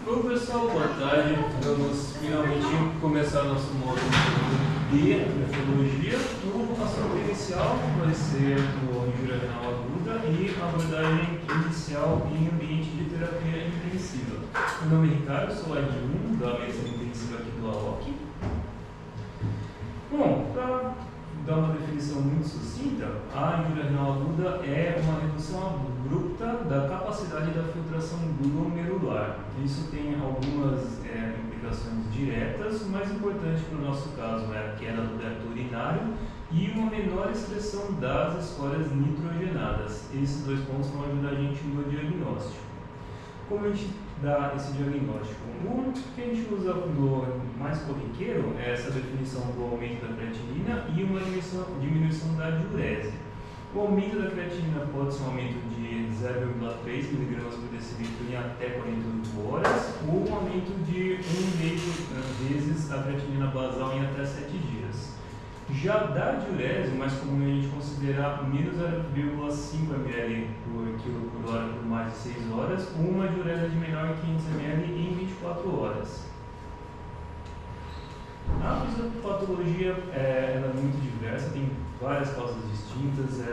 Bom pessoal, boa tarde. Vamos finalmente começar nosso módulo de nefrologia. O assunto inicial vai ser o injúria renal aguda e a abordagem inicial em ambiente de terapia intensiva. Meu nome é Ricardo, sou adjunto da medicina intensiva aqui do AOC. Bom, para dar uma definição muito sucinta, a injúria renal aguda é uma redução abrupta da capacidade da filtração glomerular. Isso tem algumas implicações diretas, o mais importante para o nosso caso é a queda do débito urinário e uma menor excreção das escórias nitrogenadas. Esses dois pontos vão ajudar a gente no diagnóstico. Como a gente dá esse diagnóstico? O que a gente usa no mais corriqueiro é essa definição do aumento da creatinina e uma diminuição da diurese. O aumento da creatinina pode ser um aumento de 0,3 mg por decilitro em até 48 horas ou um aumento de 1,5 vezes a creatinina basal em até 7 dias. Já da diurese, o mais comum é a gente considerar menos 0,5 ml por quilo por hora por mais de 6 horas ou uma diurese de menor que 500 ml em 24 horas. A fisiopatologia ela é muito diversa, tem várias causas distintas.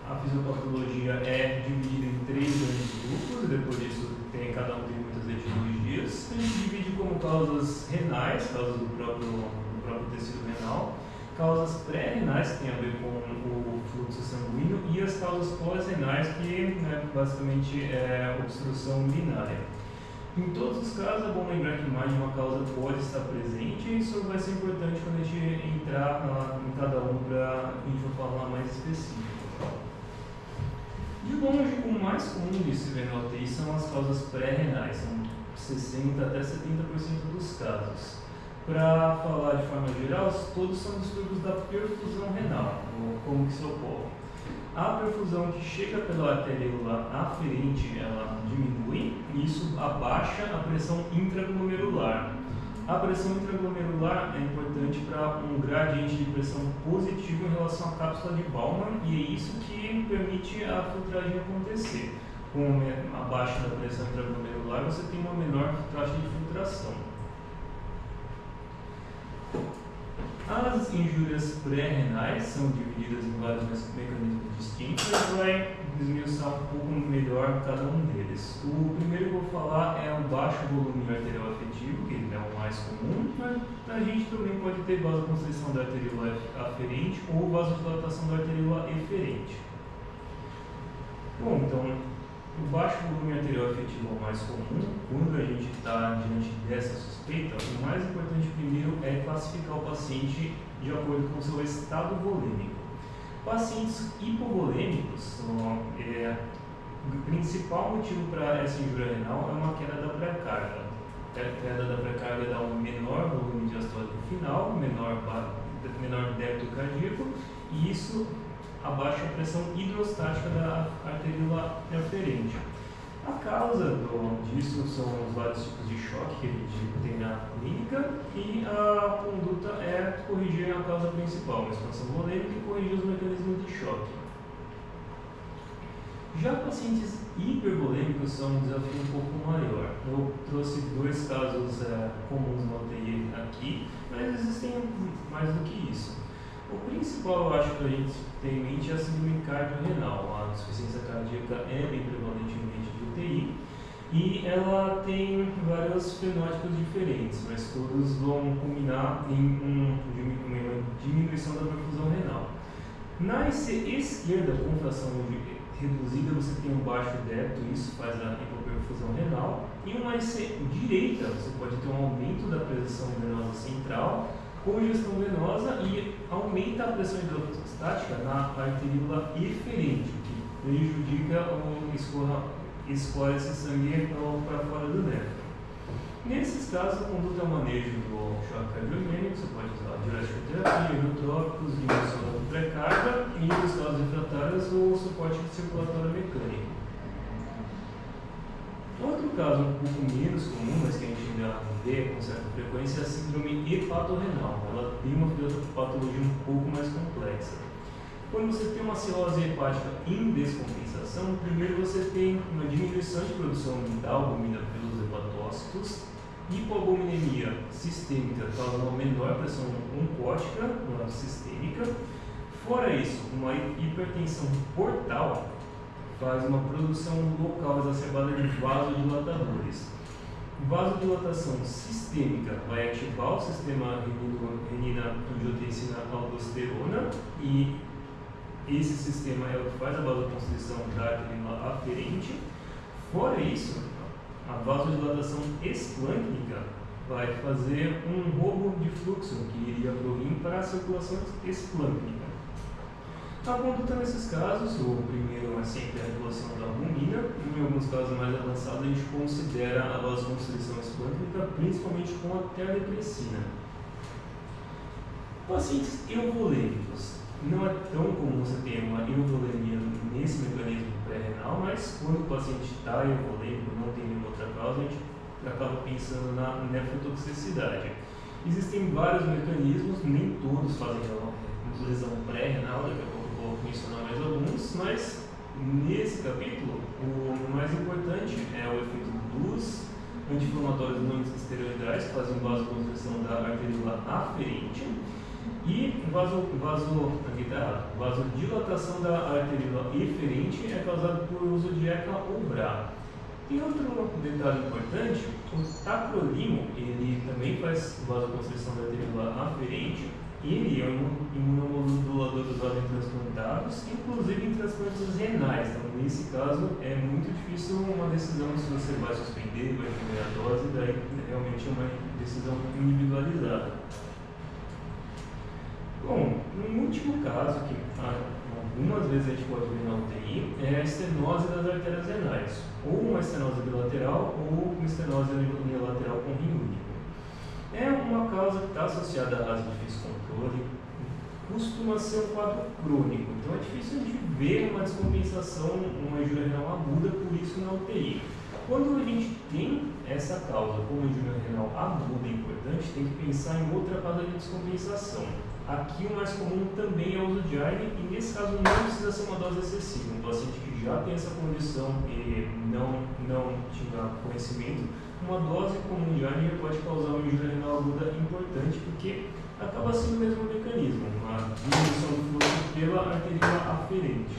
A fisiopatologia é dividida em 3 grandes grupos, e depois disso cada um tem muitas etiologias. A gente divide como causas renais, causas do próprio tecido renal, causas pré-renais, que tem a ver com o fluxo sanguíneo, e as causas pós-renais, que basicamente é obstrução urinária. Em todos os casos, é bom lembrar que mais de uma causa pode estar presente, e isso vai ser importante quando a gente entrar em cada um para a gente falar mais específico. De longe, o mais comum de se ver na UTI são as causas pré-renais, são 60% até 70% dos casos. Para falar de forma geral, todos são distúrbios da perfusão renal, como que isso ocorre. A perfusão que chega pela arteríola aferente, ela diminui, e isso abaixa a pressão intraglomerular. A pressão intraglomerular é importante para um gradiente de pressão positivo em relação à cápsula de Bowman, e é isso que permite a filtragem acontecer. Com a baixa da pressão intraglomerular, você tem uma menor taxa de filtração. As injúrias pré-renais são divididas em vários mecanismos distintos, e a gente vai desmiuçar um pouco melhor cada um deles. O primeiro que eu vou falar é o baixo volume arterial efetivo, que é o mais comum, mas a gente também pode ter vasoconstrição da arteríola aferente ou vasodilatação da arteríola eferente. Bom, então, o baixo volume arterial efetivo é o mais comum. Quando a gente está diante dessa suspeita, o mais importante primeiro é classificar o paciente de acordo com o seu estado volêmico. Pacientes hipovolêmicos, o principal motivo para essa injúria renal é uma queda da pré-carga. A queda da pré-carga dá um menor volume diastólico final, menor débito cardíaco, e isso abaixa a pressão hidrostática da arteríola aferente. A causa disso são os vários tipos de choque que a gente tem na clínica, e a conduta é corrigir a causa principal, a expansão volêmica, e corrigir os mecanismos de choque. Já pacientes hipervolêmicos são um desafio um pouco maior. Eu trouxe 2 casos comuns na UTI aqui, mas existem mais do que isso. O principal, eu acho, que a gente tem em mente é a síndrome cardiorrenal. A insuficiência cardíaca é bem prevalentemente de UTI e ela tem vários fenótipos diferentes, mas todos vão culminar em uma diminuição da perfusão renal. Na IC esquerda, com fração reduzida, você tem um baixo débito, isso faz a hipoperfusão renal, e uma IC direita, você pode ter um aumento da pressão venosa central, congestão venosa, e aumenta a pressão hidrostática na arteríola eferente, que prejudica ou escoa esse sangue para fora do néfron. Nesses casos, a conduta é o manejo do choque cardiogênico, você pode usar diurético-terapia, inotrópicos, diminuição da pré-carga, e nos casos refratários, o suporte circulatório mecânico. Outro caso um pouco menos comum, mas que a gente ainda vê com certa frequência, é a síndrome hepatorrenal. Ela tem uma patologia um pouco mais complexa. Quando você tem uma cirrose hepática em descompensação, primeiro você tem uma diminuição de produção da albumina pelos hepatócitos, linfócitos, hipoalbuminemia sistêmica causa uma menor pressão oncótica, uma sistêmica. Fora isso, uma hipertensão portal faz uma produção local exacerbada de vasodilatadores. Vasodilatação sistêmica vai ativar o sistema renina-angiotensina-aldosterona e esse sistema é o que faz a vasoconstrição da artéria aferente. Fora isso, a vasodilatação esplâncnica vai fazer um roubo de fluxo que iria para o rim para a circulação esplâncnica. A conduta nesses casos, o primeiro é sempre a regulação da albumina. Em alguns casos mais avançados, a gente considera a vasoconstrição esplâncnica, principalmente com a terlipressina. Pacientes euvolêmicos. Não é tão comum você ter uma euvolemia nesse mecanismo pré-renal, mas quando o paciente está euvolêmico, não tem nenhuma outra causa, a gente acaba pensando na nefrotoxicidade. Existem vários mecanismos, nem todos fazem lesão pré-renal, daqui a pouco eu vou mencionar mais alguns, mas nesse capítulo o mais importante é o efeito dos anti-inflamatórios não esteroidais que fazem vasoconstrição da artéria aferente e vasodilatação da artéria eferente é causada por uso de ECA ou BRA. E outro detalhe importante, o tacrolimo, ele também faz vasoconstrição da artéria aferente. Ele é um imunomodulador usado em transplantados, inclusive em transplantes renais. Então, nesse caso, é muito difícil uma decisão se você vai suspender, vai diminuir a dose, daí realmente é uma decisão individualizada. Bom, um último caso que algumas vezes a gente pode ver na UTI é a estenose das artérias renais, ou uma estenose bilateral ou uma estenose unilateral com rim único. É uma causa que está associada a raso de difícil controle, costuma ser um quadro crônico, então é difícil a gente ver uma descompensação, uma injúria renal aguda, por isso na UTI. Quando a gente tem essa causa como injúria renal aguda e importante, tem que pensar em outra causa de descompensação. Aqui o mais comum também é o uso de ARNI e nesse caso não precisa ser uma dose excessiva. Um paciente que já tem essa condição e não tinha conhecimento, uma dose comum de ARNI pode causar uma injúria renal aguda importante porque acaba sendo o mesmo mecanismo, uma diminuição do fluxo pela artéria aferente.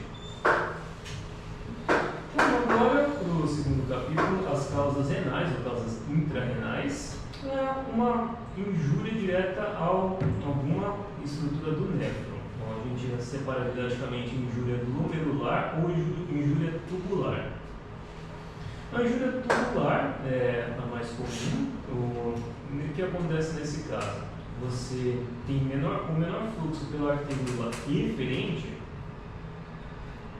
Então agora, para o segundo capítulo, as causas renais ou causas intrarrenais. É uma injúria direta a alguma estrutura do néfron. Então a gente separa didaticamente injúria glomerular ou injúria tubular. A injúria tubular é a mais comum. O que acontece nesse caso? Você tem o menor fluxo pela artéria eferente,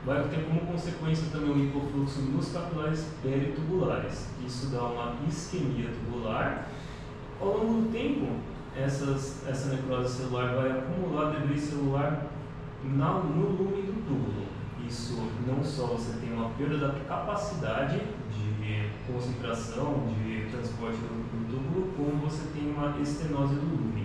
vai ter como consequência também o hipofluxo nos capilares peritubulares. Isso dá uma isquemia tubular. Ao longo do tempo, essa necrose celular vai acumular debris celular no lume do túbulo. Isso não só você tem uma perda da capacidade de concentração, de transporte do túbulo, como você tem uma estenose do lume.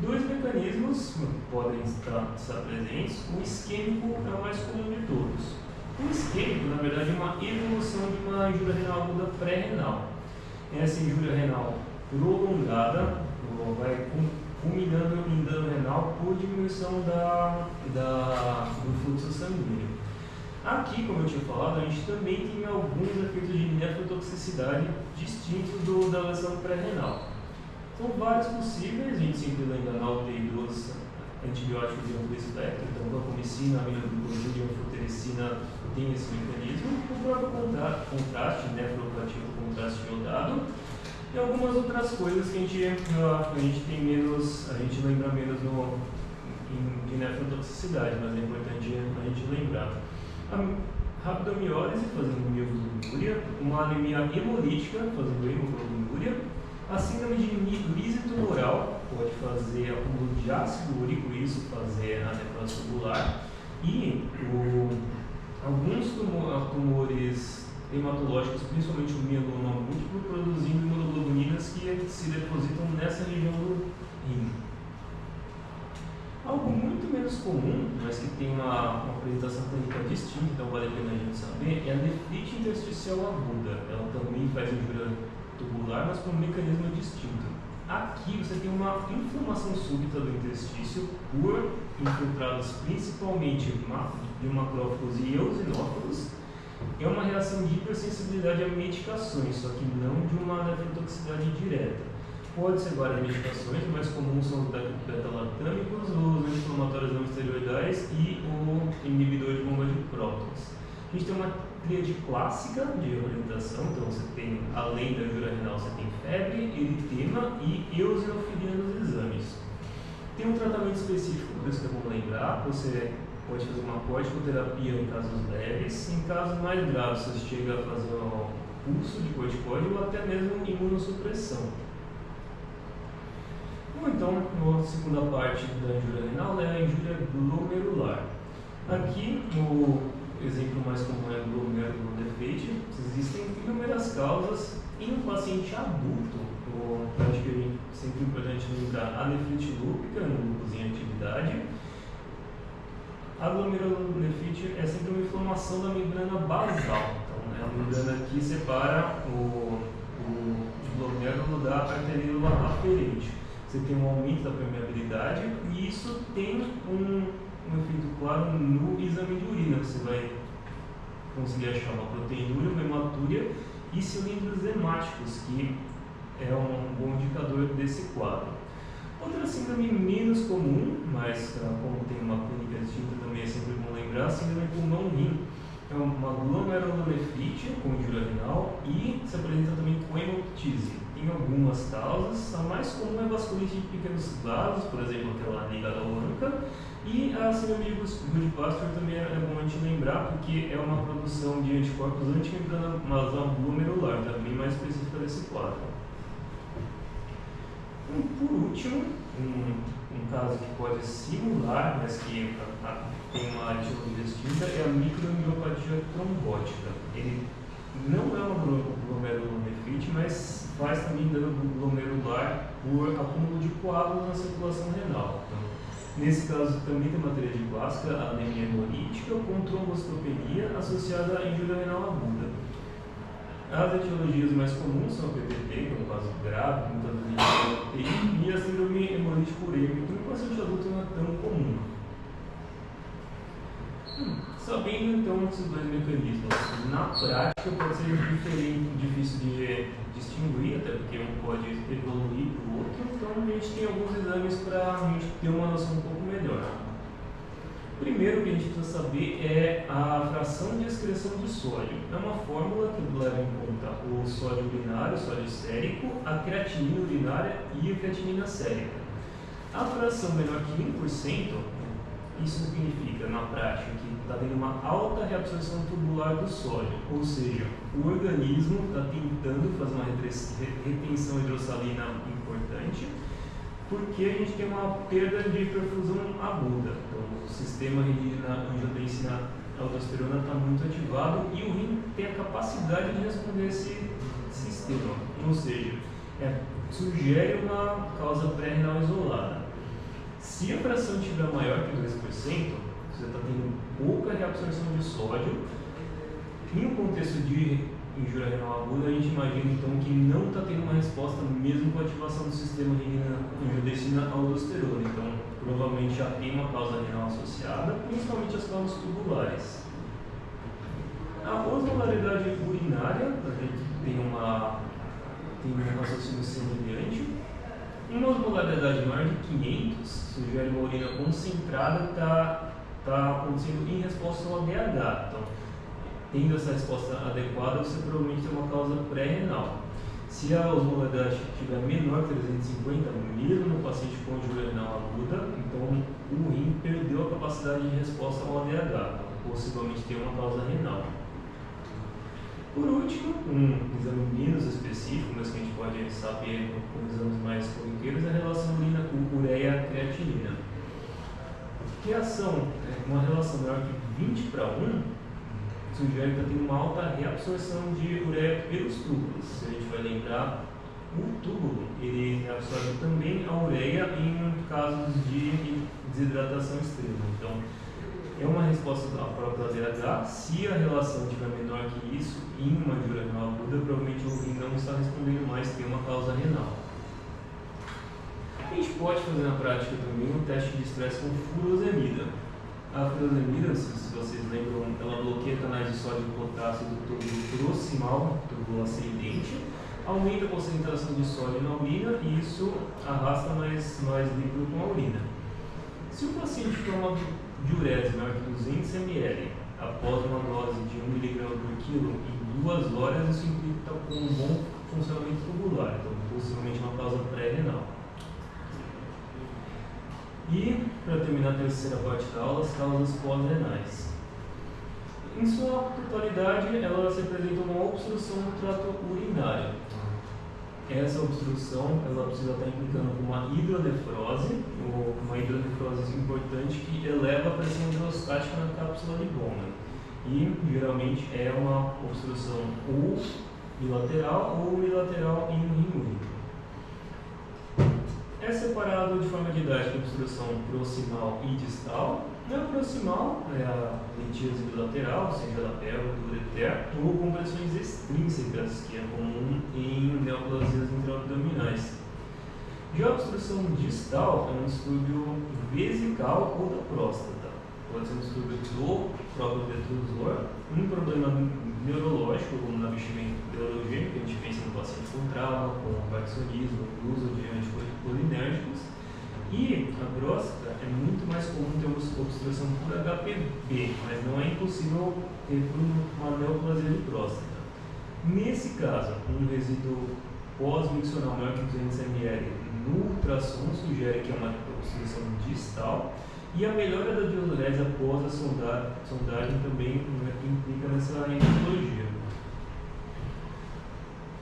Dois mecanismos podem estar presentes. O isquêmico é o mais comum de todos. O isquêmico, na verdade, é uma evolução de uma injúria renal aguda pré-renal. Essa injúria renal prolongada vai culminando em dano renal por diminuição do fluxo sanguíneo. Aqui, como eu tinha falado, a gente também tem alguns efeitos de nefrotoxicidade distintos da lesão pré-renal. São vários possíveis, a gente sempre lembra na UTI dos antibióticos de amplo espectro, então vancomicina, aminoglucosidina, anfotericina tem esse mecanismo, o próprio contraste, nefropatia com contraste iodado, e algumas outras coisas que a gente lembra menos de nefrotoxicidade, mas é importante a gente lembrar. A rabdomiólise fazendo mioglobinuria, uma anemia hemolítica fazendo hemoglobinuria, a síndrome de lise tumoral pode fazer acúmulo de ácido úrico, isso fazer a necrose tubular, e alguns tumores hematológicos, principalmente o mieloma múltiplo, produzindo imunoglobulinas que se depositam nessa região do rim. Algo muito menos comum, mas que tem uma apresentação clínica distinta, então vale a pena a gente saber, é a nefrite intersticial aguda. Ela também faz injúria tubular, mas por um mecanismo distinto. Aqui você tem uma inflamação súbita do interstício por infiltrados principalmente de macrófagos e eosinófilos. É uma reação de hipersensibilidade a medicações, só que não de uma nefrotoxicidade direta. Pode ser várias medicações, o mais comum são os beta-lactâmicos, os anti-inflamatórios não esteroidais e o inibidor de bomba de prótons. A gente tem uma tríade clássica de orientação, então você tem, além da injúria renal, você tem febre, eritema e eosinofilia nos exames. Tem um tratamento específico, por isso que é bom lembrar, você pode fazer uma corticoterapia em casos leves, em casos mais graves você chega a fazer um pulso de corticóide ou até mesmo imunossupressão. Ou então, a segunda parte da injúria renal é a injúria glomerular. Aqui, o exemplo mais comum é o glomerulonefrite. Existem inúmeras causas. Em um paciente adulto, eu acho que é sempre importante lembrar a nefrite lúpica, no lúpus em atividade. A glomerulonefrite é sempre uma inflamação da membrana basal. Então, é a membrana que separa o glomérulo da arteríola aferente. Você tem um aumento da permeabilidade e isso tem um efeito claro no exame de urina. Você vai conseguir achar uma proteinúria, uma hematúria e cilindros hemáticos, que é um bom indicador desse quadro. Outra síndrome menos comum, mas como tem uma clínica distinta também é sempre bom lembrar, a síndrome pulmão-rim. É uma glomerulonefrite com injúria renal e se apresenta também com hemoptise. Tem algumas causas, a mais comum é vasculite de pequenos vasos, por exemplo, aquela ligada ao ANCA, e a síndrome de Goodpasture também é bom a gente lembrar, porque é uma produção de anticorpos anti-membrana basal glomerular, também mais específica desse quadro. Por último, um caso que pode simular, mas que tem uma etiologia distinta, é a microangiopatía trombótica. Ele não é uma glomerulonefrite, mas faz também dano glomerular por acúmulo de coágulos na circulação renal. Então, nesse caso, também tem uma tríade clássica, a anemia hemolítica com trombocitopenia associada à injúria renal aguda. As etiologias mais comuns são a PPP, que é um caso grave, muitas vezes e a síndrome hemolítica urêmica, que no paciente adulto não é tão comum. Sabendo então esses dois mecanismos, na prática pode ser difícil de distinguir, até porque um pode evoluir para o outro, então a gente tem alguns exames para a gente ter uma noção um pouco melhor. Primeiro que a gente precisa saber é a fração de excreção de sódio. É uma fórmula que leva em conta o sódio urinário, o sódio sérico, a creatinina urinária e a creatinina sérica. A fração menor que 1%, isso significa, na prática, que está tendo uma alta reabsorção tubular do sódio, ou seja, o organismo está tentando fazer uma retenção hidrossalina importante, porque a gente tem uma perda de perfusão aguda. Então, o sistema renina-angiotensina-aldosterona está muito ativado e o rim tem a capacidade de responder a esse sistema, ou seja, sugere uma causa pré-renal isolada. Se a fração estiver maior que 2%, você está tendo pouca reabsorção de sódio. Em um contexto de injúria renal aguda, a gente imagina então que não está tendo uma resposta mesmo com a ativação do sistema renina-angiotensina-aldosterona. Então, provavelmente já tem uma causa renal associada, principalmente as causas tubulares. A osmolaridade urinária, a gente tem um raciocínio semelhante. Uma osmolaridade maior de 500 sugere uma urina concentrada que está acontecendo em resposta ao ADH. Então, tendo essa resposta adequada, você provavelmente tem uma causa pré-renal. Se a osmolaridade estiver menor que 350, mesmo no paciente com injúria renal aguda, então o rim perdeu a capacidade de resposta ao ADH, então, possivelmente tem uma causa renal. Por último, um exame menos específico, mas que a gente pode saber com exames mais corriqueiros, é a relação ureia-creatinina. Uma relação maior que 20:1 sugere que está tendo uma alta reabsorção de ureia pelos túbulos. Se a gente vai lembrar, o túbulo ele absorve também a ureia em casos de desidratação extrema. Então, é uma resposta à própria DH. Se a relação estiver menor que isso, em uma injúria renal aguda, provavelmente o rim não está respondendo mais, tem uma causa renal. A gente pode fazer na prática também um teste de estresse com furosemida. A furosemida, se vocês lembram, ela bloqueia canais de sódio e potássio do túbulo proximal, túbulo ascendente, aumenta a concentração de sódio na urina e isso arrasta mais líquido com a urina. Se o paciente toma diurese maior que 200 ml após uma dose de 1 mg por quilo em 2 horas, isso implica com um bom funcionamento tubular, então possivelmente uma causa pré-renal. E, para terminar a terceira parte da aula, as causas pós-renais. Em sua totalidade, elas representam uma obstrução no trato urinário. Essa obstrução ela precisa estar implicando com uma hidronefrose, ou uma hidronefrose importante que eleva a pressão hidrostática na cápsula de Bowman. E, geralmente, é uma obstrução ou bilateral ou unilateral em rim único. É separado de forma didática a obstrução proximal e distal. Na proximal é a litíase bilateral, seja da pelve, do ureter, ou compressões extrínsecas, que é comum em neoplasias intraabdominais. Já a obstrução distal é um distúrbio vesical ou da próstata. Pode ser um distúrbio do próprio detrusor, um problema neurológico, como no investimento neurogênico, que a gente pensa no paciente com trauma, com parkinsonismo, uso de anticolinérgicos. E a próstata é muito mais comum ter uma obstrução por HPB, mas não é impossível ter por uma neoplasia de próstata. Nesse caso, um resíduo pós-miccional maior que 200 ml no ultrassom sugere que é uma obstrução distal. E a melhora da diurese após a sondagem também implica nessa etiologia.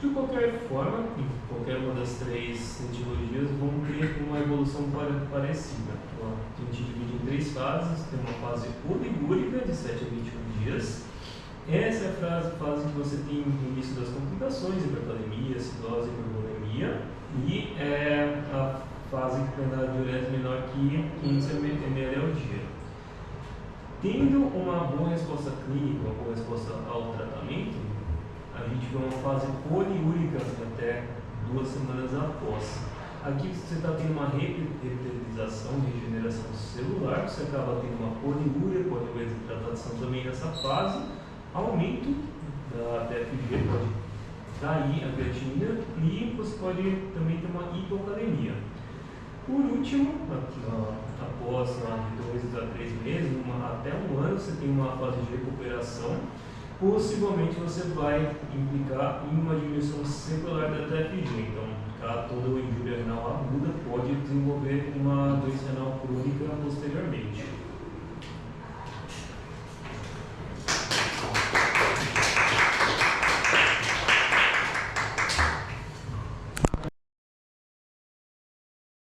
De qualquer forma, em qualquer uma das três etiologias vão ter uma evolução parecida. A gente divide em 3 fases, tem uma fase oligúrica de 7 a 21 dias. Essa é a fase que você tem o início das complicações, hipercalemia, acidose, hipervolemia, e a fase que tem a diurese menor que 500 ml ao dia. Tendo uma boa resposta clínica, uma boa resposta ao tratamento, a gente vê uma fase poliúrica até 2 semanas após. Aqui você está tendo uma reptilização, regeneração celular, você acaba tendo uma poliúria, poliuretratação também nessa fase, aumento da TFG, pode cair a creatinina e você pode também ter uma hipocalemia. Por último, após de 2 a 3 meses, até 1 ano, você tem uma fase de recuperação. Possivelmente você vai implicar em uma diminuição secular da TFG. Então, toda injúria renal aguda pode desenvolver uma doença renal crônica posteriormente.